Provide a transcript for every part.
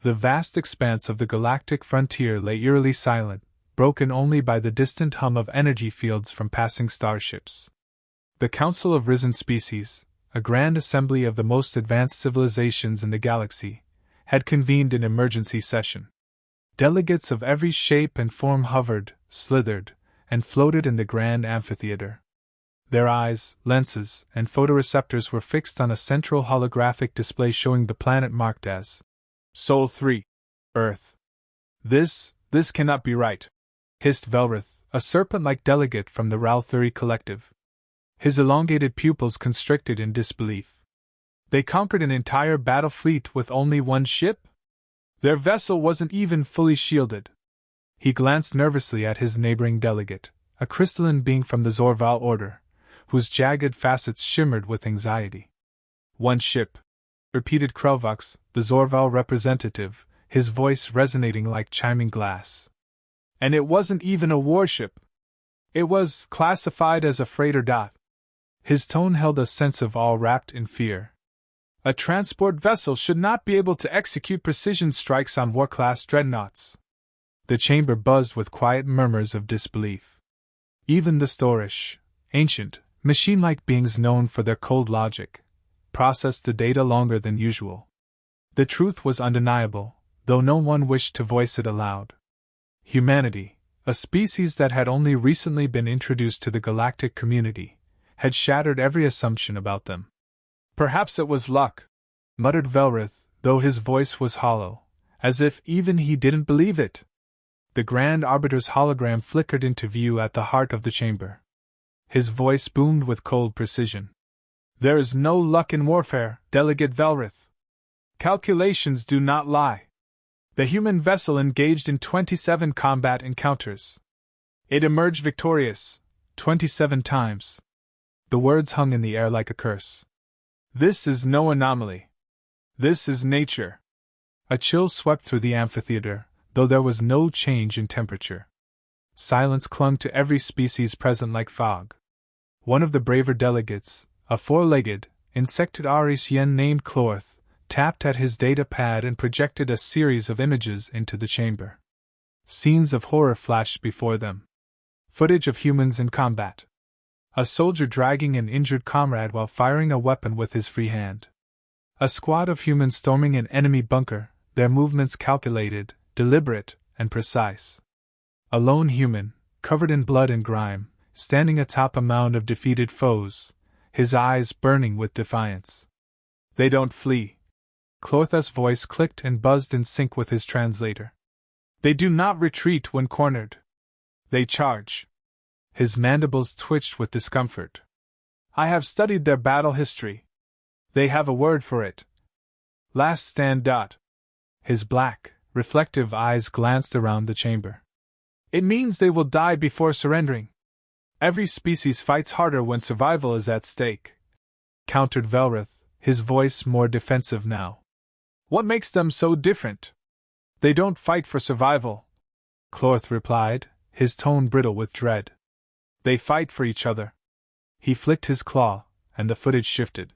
The vast expanse of the galactic frontier lay eerily silent, broken only by the distant hum of energy fields from passing starships. The Council of Risen Species, a grand assembly of the most advanced civilizations in the galaxy, had convened in emergency session. Delegates of every shape and form hovered, slithered, and floated in the grand amphitheater. Their eyes, lenses, and photoreceptors were fixed on a central holographic display showing the planet marked as Sol 3, Earth. This cannot be right, hissed Velrith, a serpent-like delegate from the Ralthuri collective. His elongated pupils constricted in disbelief. They conquered an entire battle fleet with only one ship? Their vessel wasn't even fully shielded. He glanced nervously at his neighboring delegate, a crystalline being from the Zorval order, whose jagged facets shimmered with anxiety. One ship, repeated Krelvox, the Zorval representative, his voice resonating like chiming glass. And it wasn't even a warship. It was classified as a freighter. His tone held a sense of awe wrapped in fear. A transport vessel should not be able to execute precision strikes on war-class dreadnoughts. The chamber buzzed with quiet murmurs of disbelief. Even the Storish, ancient, machine-like beings known for their cold logic, processed the data longer than usual. The truth was undeniable, though no one wished to voice it aloud. Humanity, a species that had only recently been introduced to the galactic community, had shattered every assumption about them. Perhaps it was luck, muttered Velrith, though his voice was hollow, as if even he didn't believe it. The Grand Arbiter's hologram flickered into view at the heart of the chamber. His voice boomed with cold precision. There is no luck in warfare, Delegate Velrith. Calculations do not lie. The human vessel engaged in 27 combat encounters. It emerged victorious, 27 times. The words hung in the air like a curse. This is no anomaly. This is nature. A chill swept through the amphitheater, though there was no change in temperature. Silence clung to every species present like fog. One of the braver delegates, a four-legged, insectivorous yen named Clorth, tapped at his data pad and projected a series of images into the chamber. Scenes of horror flashed before them. Footage of humans in combat. A soldier dragging an injured comrade while firing a weapon with his free hand. A squad of humans storming an enemy bunker, their movements calculated, deliberate, and precise. A lone human, covered in blood and grime, standing atop a mound of defeated foes, his eyes burning with defiance. They don't flee. Clortha's voice clicked and buzzed in sync with his translator. They do not retreat when cornered. They charge. His mandibles twitched with discomfort. I have studied their battle history. They have a word for it. Last stand. His black, reflective eyes glanced around the chamber. It means they will die before surrendering. Every species fights harder when survival is at stake, countered Velrith, his voice more defensive now. What makes them so different? They don't fight for survival, Clorth replied, his tone brittle with dread. They fight for each other. He flicked his claw, and the footage shifted.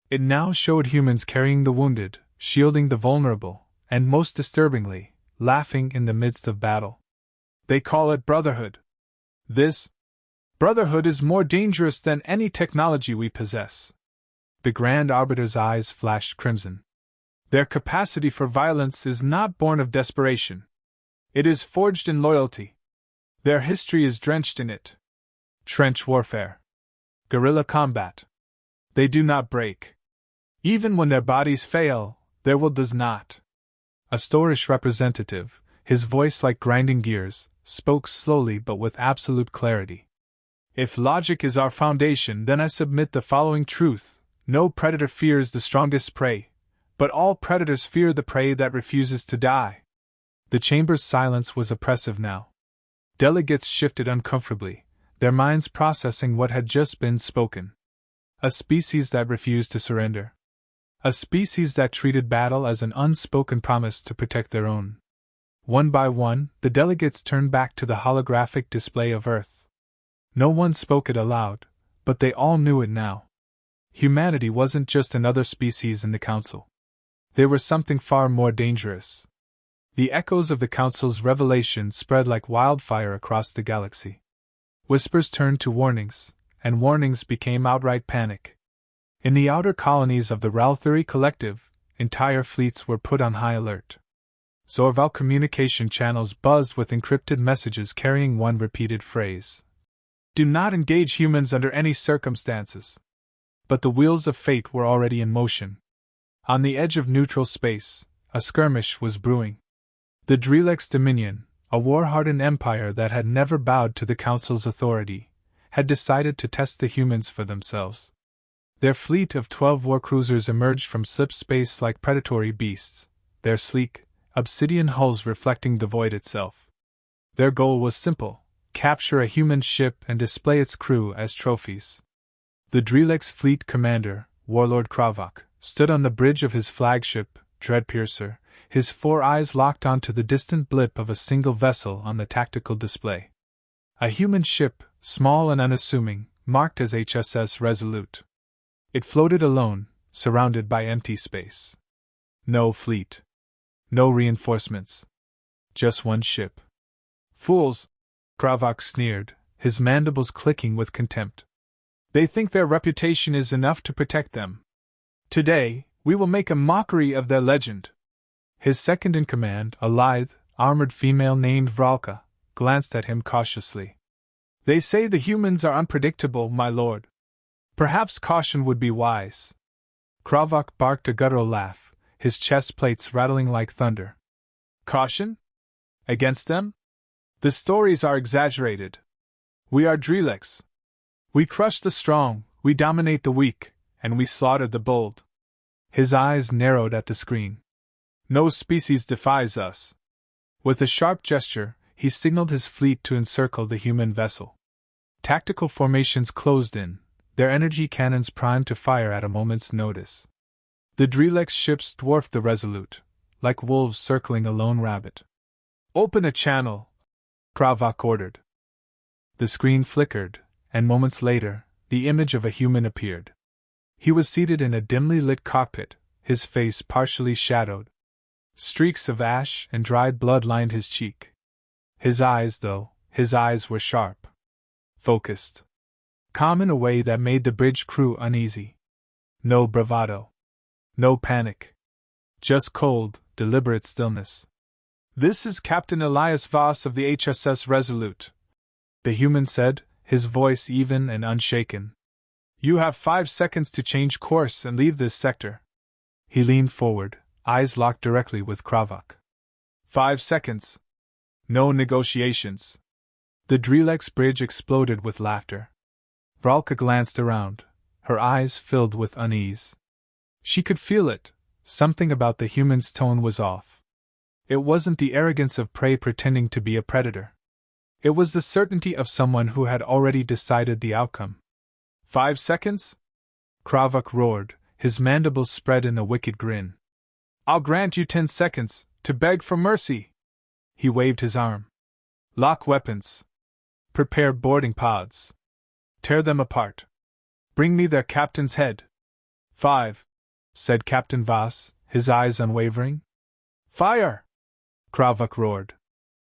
It now showed humans carrying the wounded, shielding the vulnerable, and most disturbingly, laughing in the midst of battle. They call it brotherhood. This brotherhood is more dangerous than any technology we possess. The Grand Arbiter's eyes flashed crimson. Their capacity for violence is not born of desperation. It is forged in loyalty. Their history is drenched in it. Trench warfare. Guerrilla combat. They do not break. Even when their bodies fail, their will does not. A Storish representative, his voice like grinding gears, spoke slowly but with absolute clarity. If logic is our foundation, then I submit the following truth. No predator fears the strongest prey, but all predators fear the prey that refuses to die. The chamber's silence was oppressive now. Delegates shifted uncomfortably, their minds processing what had just been spoken. A species that refused to surrender. A species that treated battle as an unspoken promise to protect their own. One by one, the delegates turned back to the holographic display of Earth. No one spoke it aloud, but they all knew it now. Humanity wasn't just another species in the Council. They were something far more dangerous. The echoes of the Council's revelation spread like wildfire across the galaxy. Whispers turned to warnings, and warnings became outright panic. In the outer colonies of the Ralthuri Collective, entire fleets were put on high alert. Zorval communication channels buzzed with encrypted messages carrying one repeated phrase: "Do not engage humans under any circumstances." But the wheels of fate were already in motion. On the edge of neutral space, a skirmish was brewing. The Drelex Dominion, a war-hardened empire that had never bowed to the Council's authority, had decided to test the humans for themselves. Their fleet of 12 warcruisers emerged from slip space like predatory beasts, their sleek, obsidian hulls reflecting the void itself. Their goal was simple: capture a human ship and display its crew as trophies. The Drelex fleet commander, Warlord Kravak, stood on the bridge of his flagship, Dreadpiercer, his 4 eyes locked onto the distant blip of a single vessel on the tactical display. A human ship, small and unassuming, marked as HSS Resolute. It floated alone, surrounded by empty space. No fleet. No reinforcements. Just one ship. "Fools!" Kravak sneered, his mandibles clicking with contempt. "They think their reputation is enough to protect them. Today, we will make a mockery of their legend." His second-in-command, a lithe, armored female named Vralka, glanced at him cautiously. "They say the humans are unpredictable, my lord. Perhaps caution would be wise." Kravak barked a guttural laugh, his chest plates rattling like thunder. "Caution? Against them? The stories are exaggerated. We are Drelex. We crush the strong, we dominate the weak, and we slaughter the bold." His eyes narrowed at the screen. "No species defies us." With a sharp gesture, he signaled his fleet to encircle the human vessel. Tactical formations closed in, their energy cannons primed to fire at a moment's notice. The Drelex ships dwarfed the Resolute, like wolves circling a lone rabbit. "Open a channel," Kravak ordered. The screen flickered, and moments later, the image of a human appeared. He was seated in a dimly lit cockpit, his face partially shadowed. Streaks of ash and dried blood lined his cheek. His eyes were sharp. Focused. Calm in a way that made the bridge crew uneasy. No bravado. No panic. Just cold, deliberate stillness. "This is Captain Elias Voss of the HSS Resolute," the human said, his voice even and unshaken. "You have 5 seconds to change course and leave this sector." He leaned forward, eyes locked directly with Kravak. 5 seconds. No negotiations. The Drelex bridge exploded with laughter. Vralka glanced around, her eyes filled with unease. She could feel it, something about the human's tone was off. It wasn't the arrogance of prey pretending to be a predator. It was the certainty of someone who had already decided the outcome. 5 seconds? Kravak roared, his mandibles spread in a wicked grin. "I'll grant you 10 seconds, to beg for mercy." He waved his arm. "Lock weapons. Prepare boarding pods. Tear them apart. Bring me their captain's head." 5, said Captain Voss, his eyes unwavering. "Fire!" Kravak roared.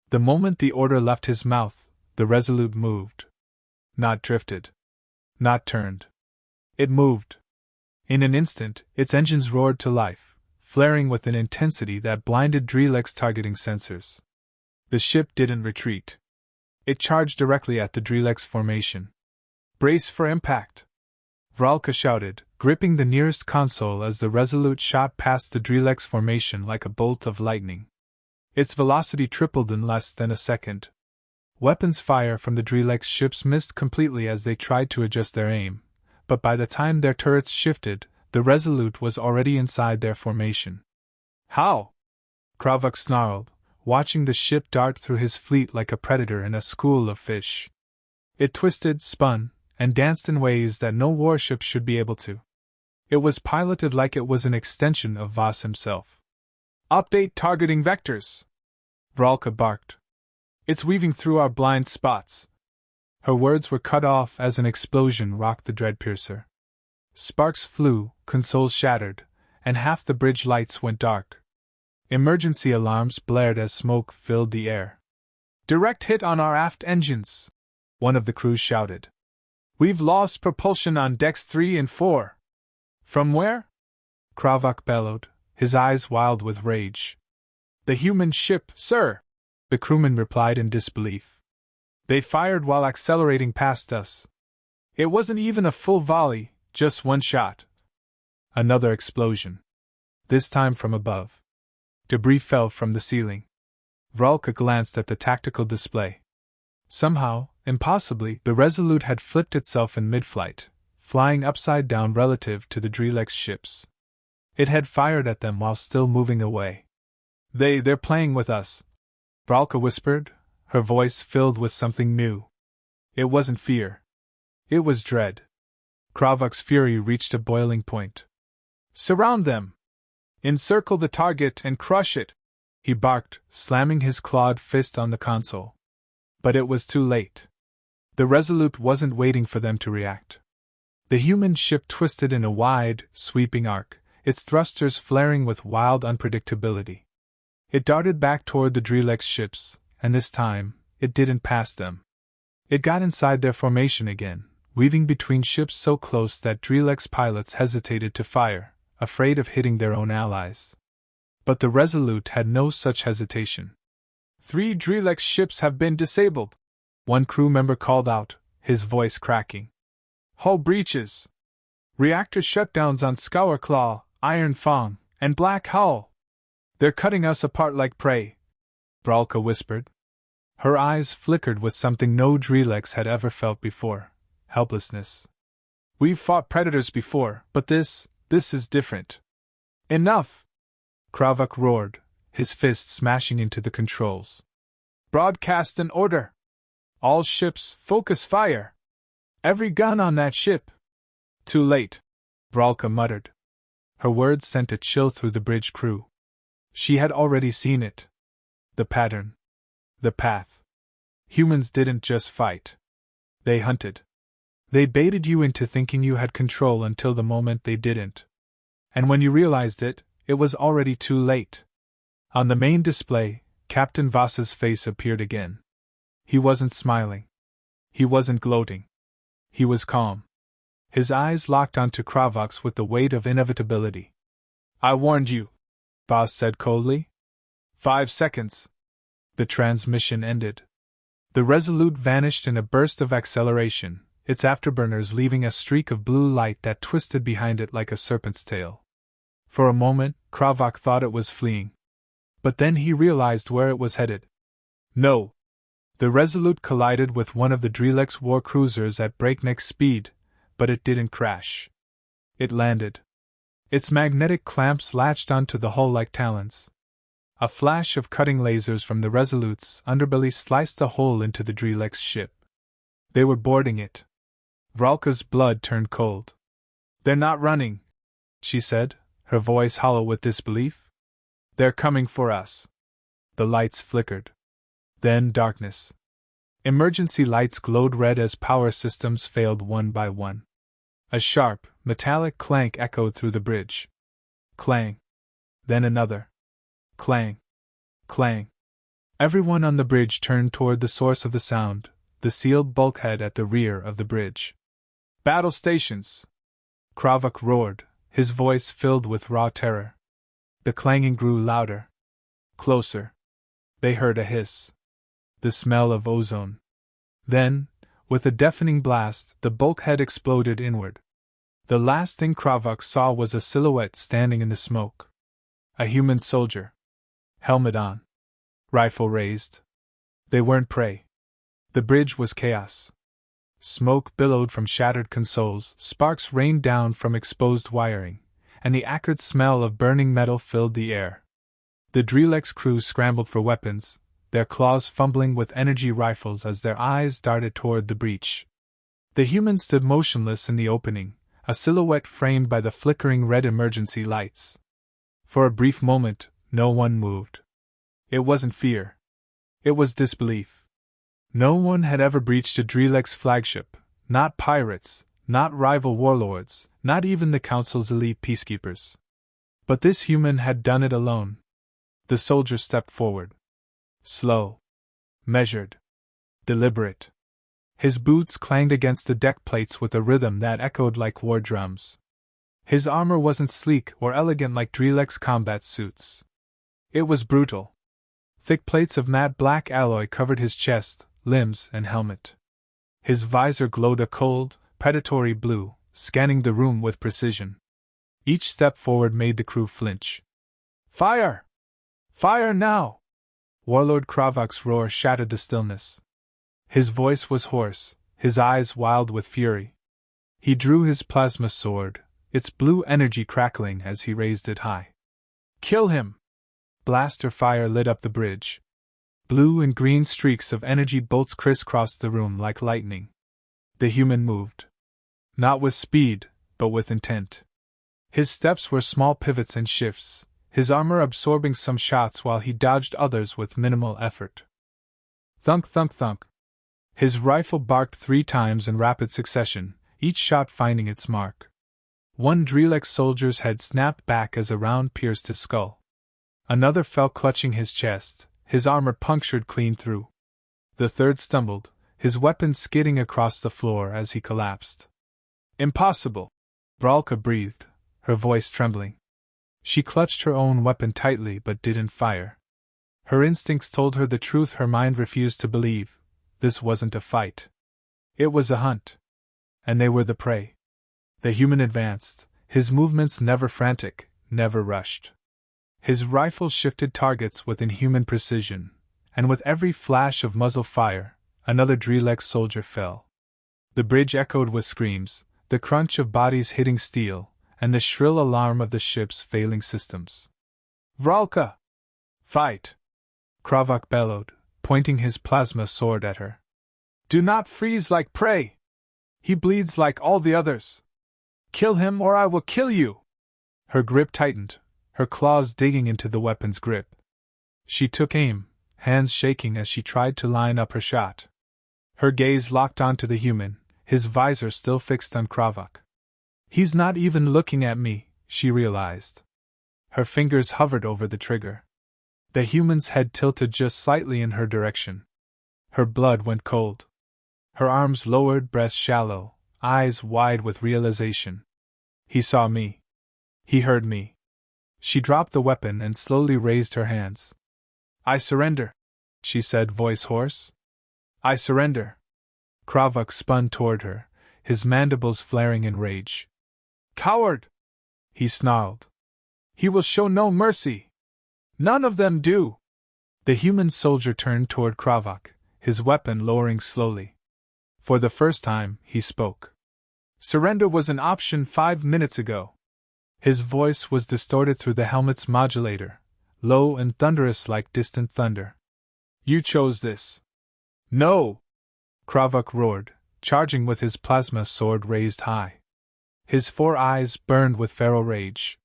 The moment the order left his mouth, the Resolute moved. Not drifted. Not turned. It moved. In an instant, its engines roared to life, flaring with an intensity that blinded Drelex targeting sensors. The ship didn't retreat. It charged directly at the Drelex formation. "Brace for impact!" Vralka shouted, gripping the nearest console as the Resolute shot past the Drelex formation like a bolt of lightning. Its velocity tripled in less than a second. Weapons fire from the Drelex ships missed completely as they tried to adjust their aim, but by the time their turrets shifted, the Resolute was already inside their formation. "How?" Kravak snarled, watching the ship dart through his fleet like a predator in a school of fish. It twisted, spun, and danced in ways that no warship should be able to. It was piloted like it was an extension of Voss himself. "Update targeting vectors!" Vralka barked. "It's weaving through our blind spots." Her words were cut off as an explosion rocked the Dreadpiercer. Sparks flew, consoles shattered, and half the bridge lights went dark. Emergency alarms blared as smoke filled the air. "Direct hit on our aft engines," one of the crew shouted. "We've lost propulsion on decks 3 and 4. "From where?" Kravach bellowed, his eyes wild with rage. "The human ship, sir," the crewman replied in disbelief. "They fired while accelerating past us. It wasn't even a full volley, just one shot." Another explosion. This time from above. Debris fell from the ceiling. Vralka glanced at the tactical display. Somehow, impossibly, the Resolute had flipped itself in mid-flight, flying upside down relative to the Drelex ships. It had fired at them while still moving away. They're playing with us," Vralka whispered, her voice filled with something new. It wasn't fear. It was dread. Kravach's fury reached a boiling point. "Surround them! Encircle the target and crush it!" he barked, slamming his clawed fist on the console. But it was too late. The Resolute wasn't waiting for them to react. The human ship twisted in a wide, sweeping arc, its thrusters flaring with wild unpredictability. It darted back toward the Drelex ships, and this time, it didn't pass them. It got inside their formation again, weaving between ships so close that Drelex pilots hesitated to fire, afraid of hitting their own allies. But the Resolute had no such hesitation. "3 Drelex ships have been disabled," one crew member called out, his voice cracking. "Hull breaches. Reactor shutdowns on Scourclaw, Iron Fang, and Black Hull. They're cutting us apart like prey," Vralka whispered. Her eyes flickered with something no Drelex had ever felt before: helplessness. "We've fought predators before, but this is different." "Enough!" Kravach roared, his fist smashing into the controls. "Broadcast an order! All ships, focus fire! Every gun on that ship!" "Too late," Vralka muttered. Her words sent a chill through the bridge crew. She had already seen it. The pattern. The path. Humans didn't just fight. They hunted. They baited you into thinking you had control until the moment they didn't. And when you realized it, it was already too late. On the main display, Captain Voss's face appeared again. He wasn't smiling. He wasn't gloating. He was calm. His eyes locked onto Kravach's with the weight of inevitability. "I warned you," Voss said coldly. 5 seconds. The transmission ended. The Resolute vanished in a burst of acceleration, its afterburners leaving a streak of blue light that twisted behind it like a serpent's tail. For a moment, Kravach thought it was fleeing. But then he realized where it was headed. No! The Resolute collided with one of the Drelex war cruisers at breakneck speed, but it didn't crash. It landed. Its magnetic clamps latched onto the hull like talons. A flash of cutting lasers from the Resolute's underbelly sliced a hole into the Drelex ship. They were boarding it. Vralka's blood turned cold. "They're not running," she said, her voice hollow with disbelief. "They're coming for us." The lights flickered. Then darkness. Emergency lights glowed red as power systems failed one by one. A sharp, metallic clank echoed through the bridge. Clang. Then another. Clang. Clang. Everyone on the bridge turned toward the source of the sound, the sealed bulkhead at the rear of the bridge. "Battle stations!" Kravach roared, his voice filled with raw terror. The clanging grew louder. Closer. They heard a hiss. The smell of ozone. Then, with a deafening blast, the bulkhead exploded inward. The last thing Kravach saw was a silhouette standing in the smoke. A human soldier. Helmet on. Rifle raised. They weren't prey. The bridge was chaos. Smoke billowed from shattered consoles, sparks rained down from exposed wiring, and the acrid smell of burning metal filled the air. The Drelex crew scrambled for weapons, their claws fumbling with energy rifles as their eyes darted toward the breach. The human stood motionless in the opening, a silhouette framed by the flickering red emergency lights. For a brief moment, no one moved. It wasn't fear. It was disbelief. No one had ever breached a Drelex flagship, not pirates, not rival warlords, not even the Council's elite peacekeepers. But this human had done it alone. The soldier stepped forward. Slow. Measured. Deliberate. His boots clanged against the deck plates with a rhythm that echoed like war drums. His armor wasn't sleek or elegant like Drelek's combat suits. It was brutal. Thick plates of matte black alloy covered his chest, limbs, and helmet. His visor glowed a cold, predatory blue, scanning the room with precision. Each step forward made the crew flinch. Fire! Fire now! Warlord Kravak's roar shattered the stillness. His voice was hoarse, his eyes wild with fury. He drew his plasma sword, its blue energy crackling as he raised it high. Kill him! Blaster fire lit up the bridge. Blue and green streaks of energy bolts crisscrossed the room like lightning. The human moved. Not with speed, but with intent. His steps were small pivots and shifts, his armor absorbing some shots while he dodged others with minimal effort. Thunk, thunk, thunk. His rifle barked 3 times in rapid succession, each shot finding its mark. One Drelek soldier's head snapped back as a round pierced his skull. Another fell clutching his chest, his armor punctured clean through. The third stumbled, his weapon skidding across the floor as he collapsed. Impossible! Vralka breathed, her voice trembling. She clutched her own weapon tightly but didn't fire. Her instincts told her the truth her mind refused to believe. This wasn't a fight. It was a hunt. And they were the prey. The human advanced, his movements never frantic, never rushed. His rifle shifted targets with inhuman precision, and with every flash of muzzle fire, another Drelek soldier fell. The bridge echoed with screams, the crunch of bodies hitting steel, and the shrill alarm of the ship's failing systems. Vralka! Fight! Kravak bellowed, pointing his plasma sword at her. Do not freeze like prey! He bleeds like all the others! Kill him or I will kill you! Her grip tightened, her claws digging into the weapon's grip. She took aim, hands shaking as she tried to line up her shot. Her gaze locked onto the human, his visor still fixed on Kravak. He's not even looking at me, she realized. Her fingers hovered over the trigger. The human's head tilted just slightly in her direction. Her blood went cold. Her arms lowered, breath shallow, eyes wide with realization. He saw me. He heard me. She dropped the weapon and slowly raised her hands. I surrender, she said, voice hoarse. I surrender. Kravak spun toward her, his mandibles flaring in rage. Coward! He snarled. He will show no mercy. None of them do. The human soldier turned toward Kravak, his weapon lowering slowly. For the first time, he spoke. Surrender was an option 5 minutes ago. His voice was distorted through the helmet's modulator, low and thunderous like distant thunder. You chose this. No! Kravak roared, charging with his plasma sword raised high. His 4 eyes burned with feral rage.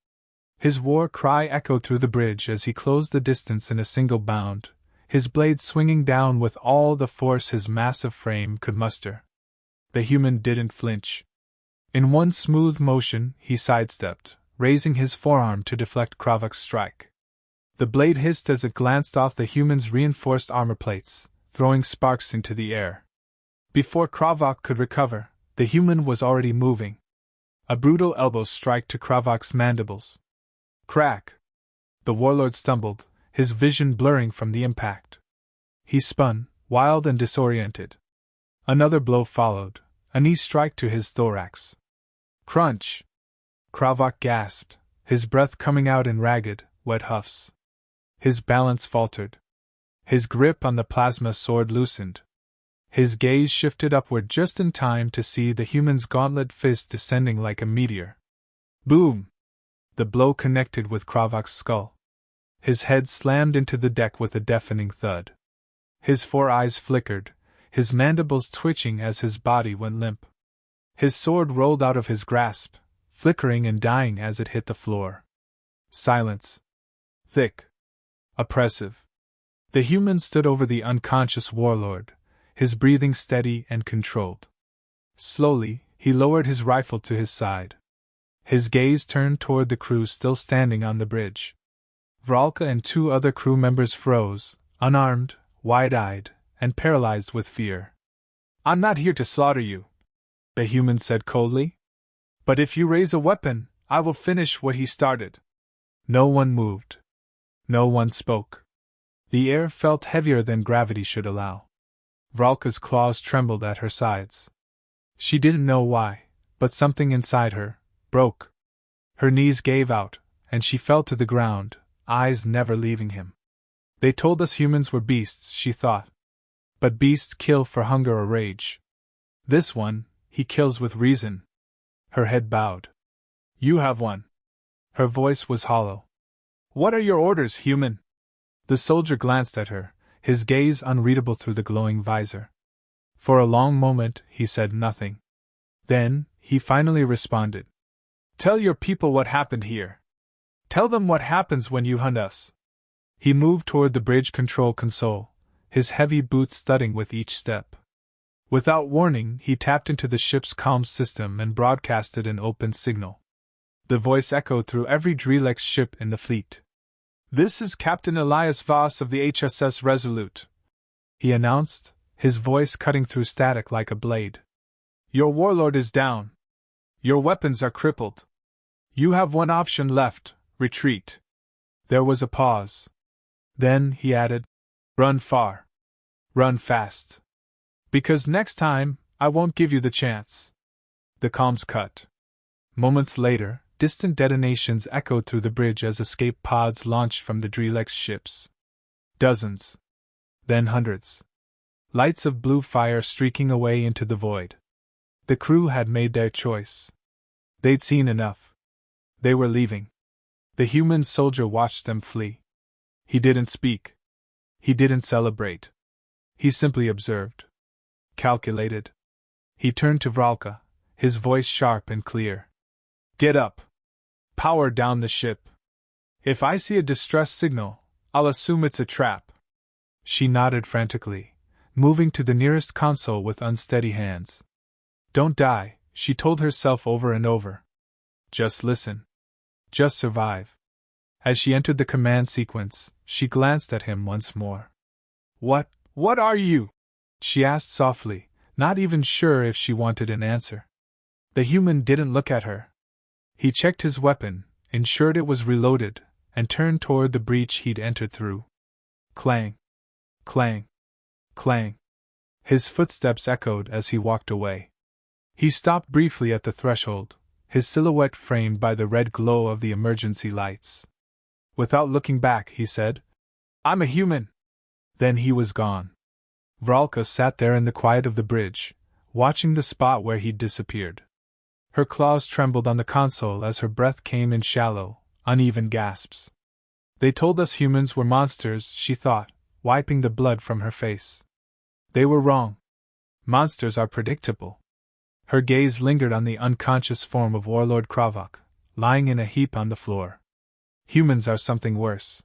His war cry echoed through the bridge as he closed the distance in a single bound, his blade swinging down with all the force his massive frame could muster. The human didn't flinch. In one smooth motion, he sidestepped, raising his forearm to deflect Kravak's strike. The blade hissed as it glanced off the human's reinforced armor plates, throwing sparks into the air. Before Kravak could recover, the human was already moving. A brutal elbow strike to Kravak's mandibles. Crack! The warlord stumbled, his vision blurring from the impact. He spun, wild and disoriented. Another blow followed, a knee strike to his thorax. Crunch! Kravak gasped, his breath coming out in ragged, wet huffs. His balance faltered. His grip on the plasma sword loosened. His gaze shifted upward just in time to see the human's gauntlet fist descending like a meteor. Boom! The blow connected with Kravak's skull. His head slammed into the deck with a deafening thud. His 4 eyes flickered, his mandibles twitching as his body went limp. His sword rolled out of his grasp, flickering and dying as it hit the floor. Silence. Thick. Oppressive. The human stood over the unconscious warlord, his breathing steady and controlled. Slowly, he lowered his rifle to his side. His gaze turned toward the crew still standing on the bridge. Vralka and 2 other crew members froze, unarmed, wide-eyed, and paralyzed with fear. "I'm not here to slaughter you," the human said coldly. "But if you raise a weapon, I will finish what he started." No one moved. No one spoke. The air felt heavier than gravity should allow. Vralka's claws trembled at her sides. She didn't know why, but something inside her broke. Her knees gave out, and she fell to the ground, eyes never leaving him. They told us humans were beasts, she thought. But beasts kill for hunger or rage. This one, he kills with reason. Her head bowed. "You have won." Her voice was hollow. "What are your orders, human?" The soldier glanced at her, his gaze unreadable through the glowing visor. For a long moment, he said nothing. Then, he finally responded. "Tell your people what happened here. Tell them what happens when you hunt us." He moved toward the bridge control console, his heavy boots thudding with each step. Without warning, he tapped into the ship's comm system and broadcasted an open signal. The voice echoed through every Drelex ship in the fleet. "This is Captain Elias Voss of the HSS Resolute," he announced, his voice cutting through static like a blade. "Your warlord is down. Your weapons are crippled. You have one option left: retreat." There was a pause. Then, he added, "Run far. Run fast. Because next time, I won't give you the chance." The comms cut. Moments later, distant detonations echoed through the bridge as escape pods launched from the Drelex ships. Dozens. Then hundreds. Lights of blue fire streaking away into the void. The crew had made their choice. They'd seen enough. They were leaving. The human soldier watched them flee. He didn't speak. He didn't celebrate. He simply observed. Calculated. He turned to Vralka, his voice sharp and clear. "Get up. Power down the ship. If I see a distress signal, I'll assume it's a trap." She nodded frantically, moving to the nearest console with unsteady hands. "Don't die," she told herself over and over. "Just listen. Just survive." As she entered the command sequence, she glanced at him once more. What are you?" she asked softly, not even sure if she wanted an answer. The human didn't look at her. He checked his weapon, ensured it was reloaded, and turned toward the breach he'd entered through. Clang. Clang. Clang. His footsteps echoed as he walked away. He stopped briefly at the threshold, his silhouette framed by the red glow of the emergency lights. Without looking back, he said, "I'm a human." Then he was gone. Vralka sat there in the quiet of the bridge, watching the spot where he'd disappeared. Her claws trembled on the console as her breath came in shallow, uneven gasps. "They told us humans were monsters," she thought, wiping the blood from her face. "They were wrong. Monsters are predictable." Her gaze lingered on the unconscious form of Warlord Kravok, lying in a heap on the floor. "Humans are something worse."